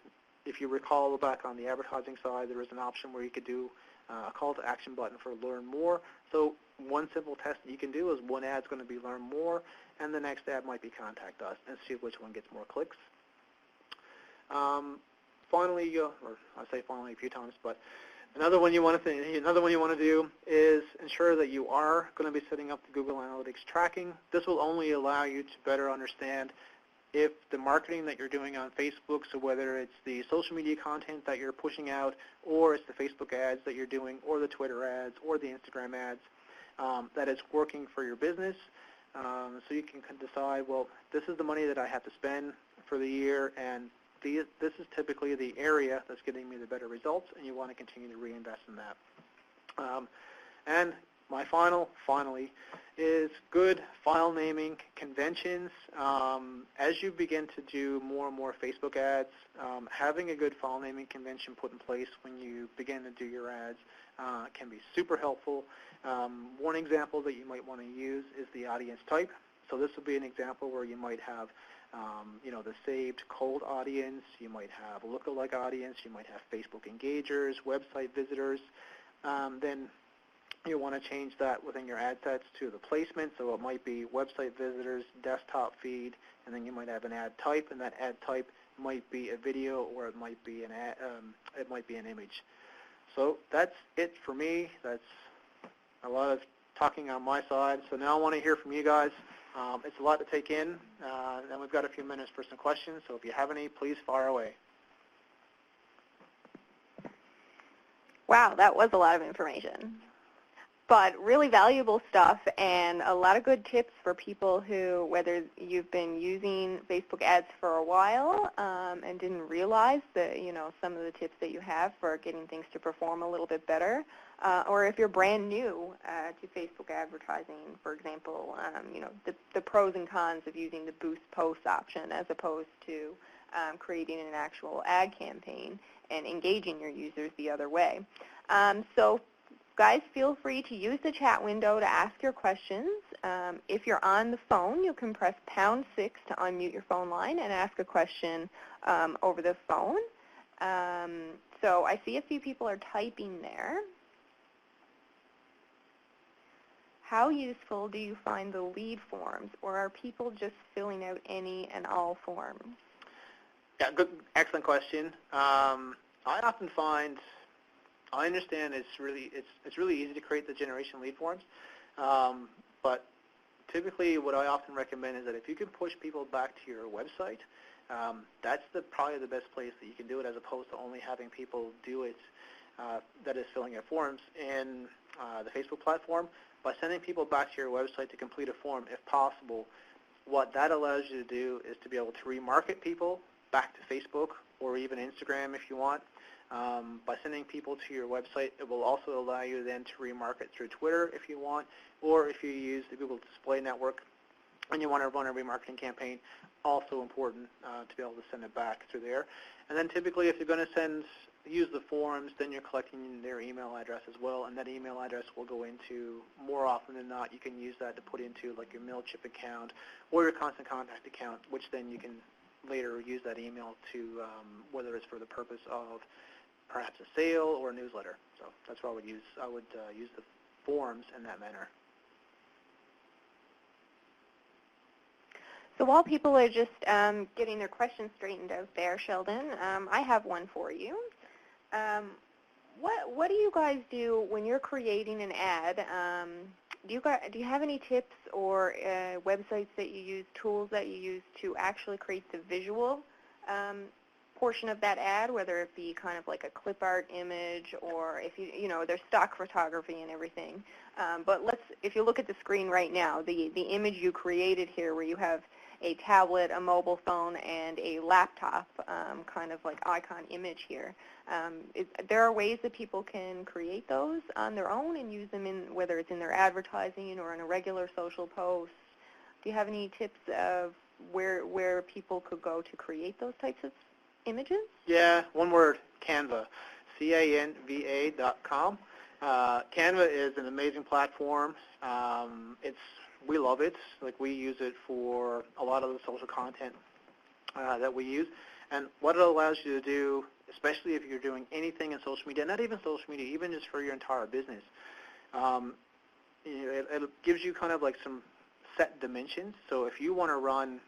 if you recall back on the advertising side, there was an option where you could do a call to action button for learn more. So one simple test that you can do is one ad's going to be learn more, and the next ad might be contact us, and see which one gets more clicks. Finally, or I say finally a few times, but another one you want to do is ensure that you are going to be setting up the Google Analytics tracking. This will only allow you to better understand if the marketing that you're doing on Facebook, so whether it's the social media content that you're pushing out, or it's the Facebook ads that you're doing, or the Twitter ads, or the Instagram ads, that it's working for your business. So you can decide, well, this is the money that I have to spend for the year, and this is typically the area that's getting me the better results, and you want to continue to reinvest in that. And my finally, is good file naming conventions. As you begin to do more and more Facebook ads, having a good file naming convention put in place when you begin to do your ads can be super helpful. One example that you might want to use is the audience type. So this would be an example where you might have the saved cold audience, you might have a lookalike audience, you might have Facebook engagers, website visitors. Then you want to change that within your ad sets to the placement, so it might be website visitors, desktop feed, and then you might have an ad type, and that ad type might be a video, or it might be an image. So that's it for me. That's a lot of talking on my side. So now I want to hear from you guys. It's a lot to take in, and we've got a few minutes for some questions. So if you have any, please fire away. Wow, that was a lot of information. But really valuable stuff, and a lot of good tips for people who, whether you've been using Facebook ads for a while and didn't realize that, some of the tips that you have for getting things to perform a little bit better, or if you're brand new to Facebook advertising, for example, the pros and cons of using the boost post option as opposed to creating an actual ad campaign and engaging your users the other way. So guys, feel free to use the chat window to ask your questions. If you're on the phone, you can press #6 to unmute your phone line and ask a question over the phone. So I see a few people are typing there. How useful do you find the lead forms, or are people just filling out any and all forms? Yeah, good, excellent question. I often find, I understand it's really easy to create the generation lead forms, but typically what I often recommend is that if you can push people back to your website, that's probably the best place that you can do it, as opposed to only having people do it, that is filling out forms in the Facebook platform. By sending people back to your website to complete a form, if possible, what that allows you to do is to be able to remarket people back to Facebook or even Instagram if you want. By sending people to your website, it will also allow you then to remarket through Twitter if you want, or if you use the Google Display Network and you want to run a remarketing campaign, also important to be able to send it back through there. And then typically if you're going to use the forms, then you're collecting their email address as well, and that email address will go into, more often than not, you can use that to put into like your MailChimp account or your Constant Contact account, which then you can later use that email to, whether it's for the purpose of perhaps a sale or a newsletter. So that's what I would use. I would use the forms in that manner. So while people are just getting their questions straightened out there, Sheldon, I have one for you. What do you guys do when you're creating an ad? Do you have any tips or websites that you use, tools that you use to actually create the visual portion of that ad, whether it be kind of like a clip art image, or if there's stock photography and everything. But if you look at the screen right now, the image you created here, where you have a tablet, a mobile phone, and a laptop kind of like icon image here. There are ways that people can create those on their own and use them in, whether it's in their advertising or in a regular social post. Do you have any tips of where people could go to create those types of images? Yeah, one word, Canva, canva.com. Canva is an amazing platform. We love it. Like, we use it for a lot of the social content that we use. And what it allows you to do, especially if you're doing anything in social media, not even social media, even just for your entire business, it gives you kind of like some set dimensions. So if you want to run,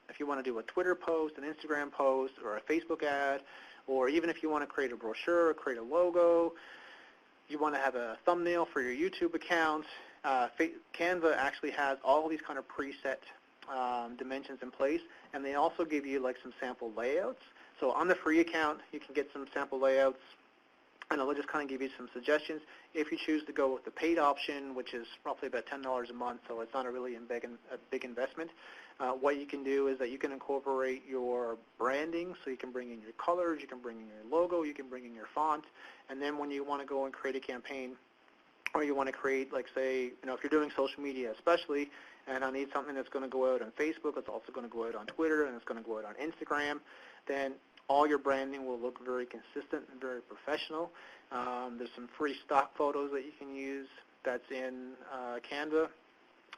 if you want to do a Twitter post, an Instagram post, or a Facebook ad, or even if you want to create a brochure or create a logo, you want to have a thumbnail for your YouTube account, Canva actually has all these kind of preset dimensions in place, and they also give you like some sample layouts. So on the free account, you can get some sample layouts, and it'll just kind of give you some suggestions. If you choose to go with the paid option, which is roughly about $10 a month, so it's not a really big investment, what you can do is that you can incorporate your branding, so you can bring in your colors, you can bring in your logo, you can bring in your font, and then when you want to go and create a campaign, or you want to create, like, say, if you're doing social media especially, and I need something that's going to go out on Facebook, it's also going to go out on Twitter, and it's going to go out on Instagram, then all your branding will look very consistent and very professional. There's some free stock photos that you can use that's in Canva.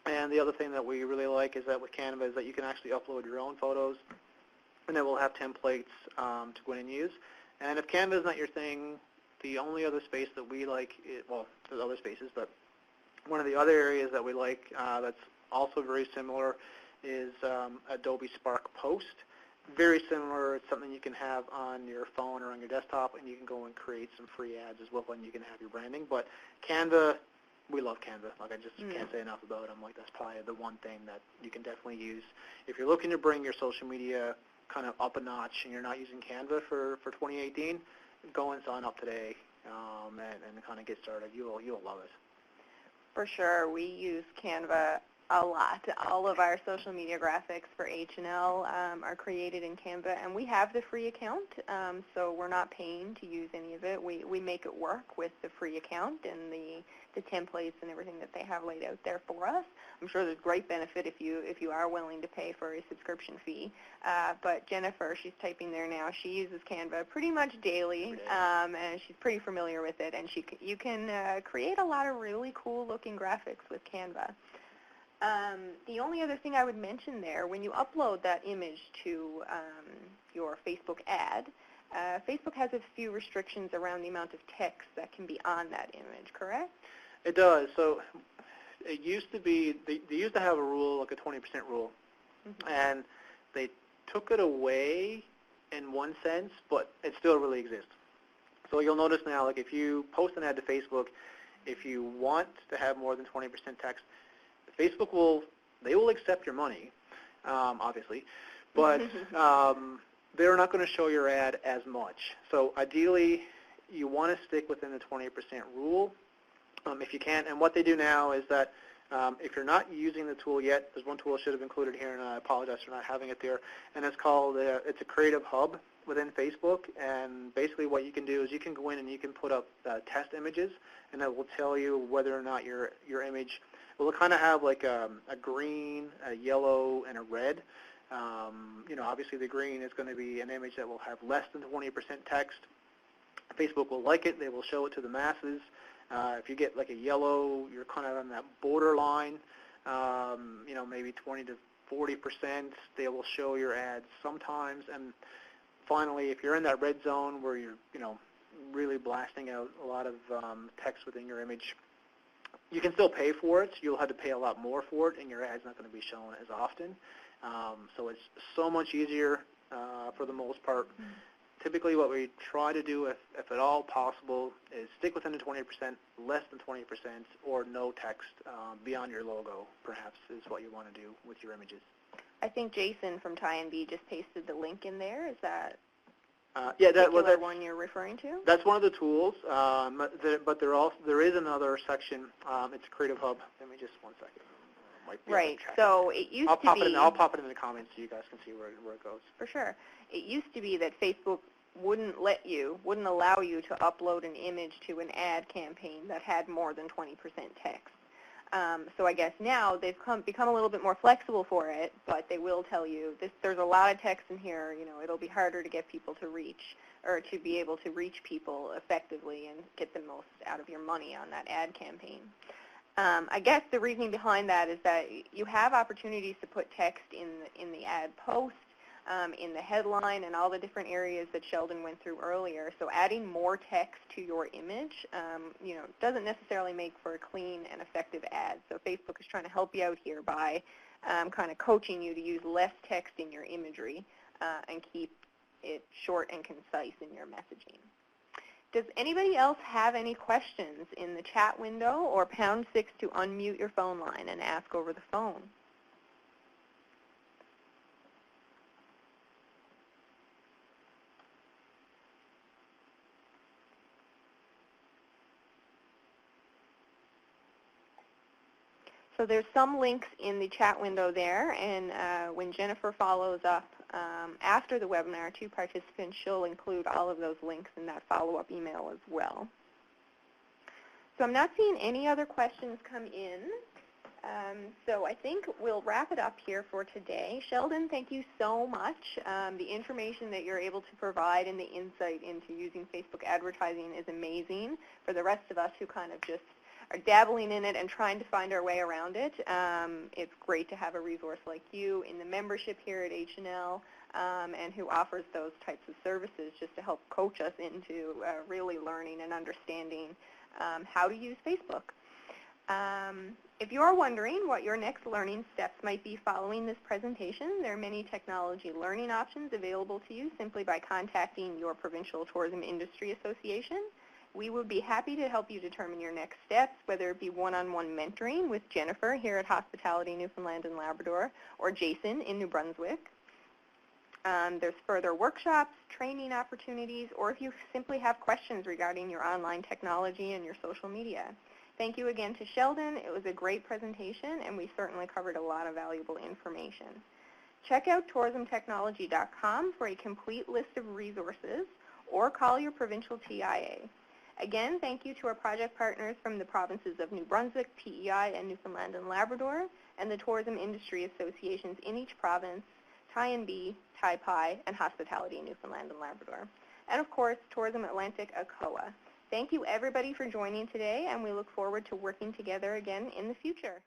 And the other thing that we really like is that with Canva is that you can actually upload your own photos, and it will have templates to go in and use. And if Canva is not your thing, the only other space that we like, well, there's other spaces, but one of the other areas that we like that's also very similar is Adobe Spark Post. Very similar. It's something you can have on your phone or on your desktop, and you can go and create some free ads as well, and you can have your branding. But Canva, we love Canva. Like, I just can't say enough about it. I'm like, that's probably the one thing that you can definitely use. If you're looking to bring your social media kind of up a notch and you're not using Canva for 2018, go and sign up today and kind of get started. You'll love it. For sure. We use Canva a lot. All of our social media graphics for H&L are created in Canva, and we have the free account, so we're not paying to use any of it. We make it work with the free account and the templates and everything that they have laid out there for us. I'm sure there's great benefit if you are willing to pay for a subscription fee. But Jennifer, she's typing there now. She uses Canva pretty much daily, and she's pretty familiar with it. And you can create a lot of really cool looking graphics with Canva. The only other thing I would mention there, when you upload that image to your Facebook ad, Facebook has a few restrictions around the amount of text that can be on that image, correct? It does. So it used to be, they used to have a rule, like a 20% rule, and they took it away in one sense, but it still really exists. So you'll notice now, like, if you post an ad to Facebook, if you want to have more than 20% text, Facebook will accept your money, obviously, but they're not going to show your ad as much. So ideally, you want to stick within the 20% rule if you can. And what they do now is that if you're not using the tool yet, there's one tool I should have included here, and I apologize for not having it there, and it's called, it's a creative hub within Facebook, and basically what you can do is you can go in and you can put up test images, and it will tell you whether or not your image will kind of have like a green, a yellow, and a red. Obviously the green is going to be an image that will have less than 20% text. Facebook will like it. They will show it to the masses. If you get like a yellow, you're kind of on that borderline, maybe 20 to 40%. They will show your ads sometimes. And finally, if you're in that red zone where you're, really blasting out a lot of text within your image, you can still pay for it. You'll have to pay a lot more for it, and your ad's not going to be shown as often. So it's so much easier for the most part. Typically what we try to do, if at all possible, is stick within the 20%, less than 20%, or no text beyond your logo, perhaps, is what you want to do with your images. I think Jason from TINB just pasted the link in there. Is that that one you're referring to? That's one of the tools, but there is another section. It's a Creative Hub. Let me just one second. Right. So it used to be. I'll pop it in the comments so you guys can see where it goes. For sure. It used to be that Facebook wouldn't allow you to upload an image to an ad campaign that had more than 20% text. So I guess now they've become a little bit more flexible for it, but they will tell you there's a lot of text in here. It'll be harder to get people to reach, or to be able to reach people effectively and get the most out of your money on that ad campaign. I guess the reasoning behind that is that you have opportunities to put text in the ad post, in the headline, and all the different areas that Sheldon went through earlier. So adding more text to your image, doesn't necessarily make for a clean and effective ad. So Facebook is trying to help you out here by kind of coaching you to use less text in your imagery and keep it short and concise in your messaging. Does anybody else have any questions in the chat window, or #6 to unmute your phone line and ask over the phone? So there's some links in the chat window there, and when Jennifer follows up after the webinar to participants, she'll include all of those links in that follow-up email as well. So I'm not seeing any other questions come in, so I think we'll wrap it up here for today. Sheldon, thank you so much. The information that you're able to provide and the insight into using Facebook advertising is amazing. For the rest of us who kind of just are dabbling in it and trying to find our way around it, it's great to have a resource like you in the membership here at H&L, and who offers those types of services just to help coach us into really learning and understanding how to use Facebook. If you're wondering what your next learning steps might be following this presentation, there are many technology learning options available to you simply by contacting your Provincial Tourism Industry Association. We would be happy to help you determine your next steps, whether it be one-on-one mentoring with Jennifer here at Hospitality Newfoundland and Labrador, or Jason in New Brunswick. There's further workshops, training opportunities, or if you simply have questions regarding your online technology and your social media. Thank you again to Sheldon. It was a great presentation, and we certainly covered a lot of valuable information. Check out tourismtechnology.com for a complete list of resources, or call your provincial TIA. Again, thank you to our project partners from the provinces of New Brunswick, PEI, and Newfoundland and Labrador, and the tourism industry associations in each province, TINB, TIPI, and Hospitality Newfoundland and Labrador. And of course, Tourism Atlantic, ACOA. Thank you everybody for joining today, and we look forward to working together again in the future.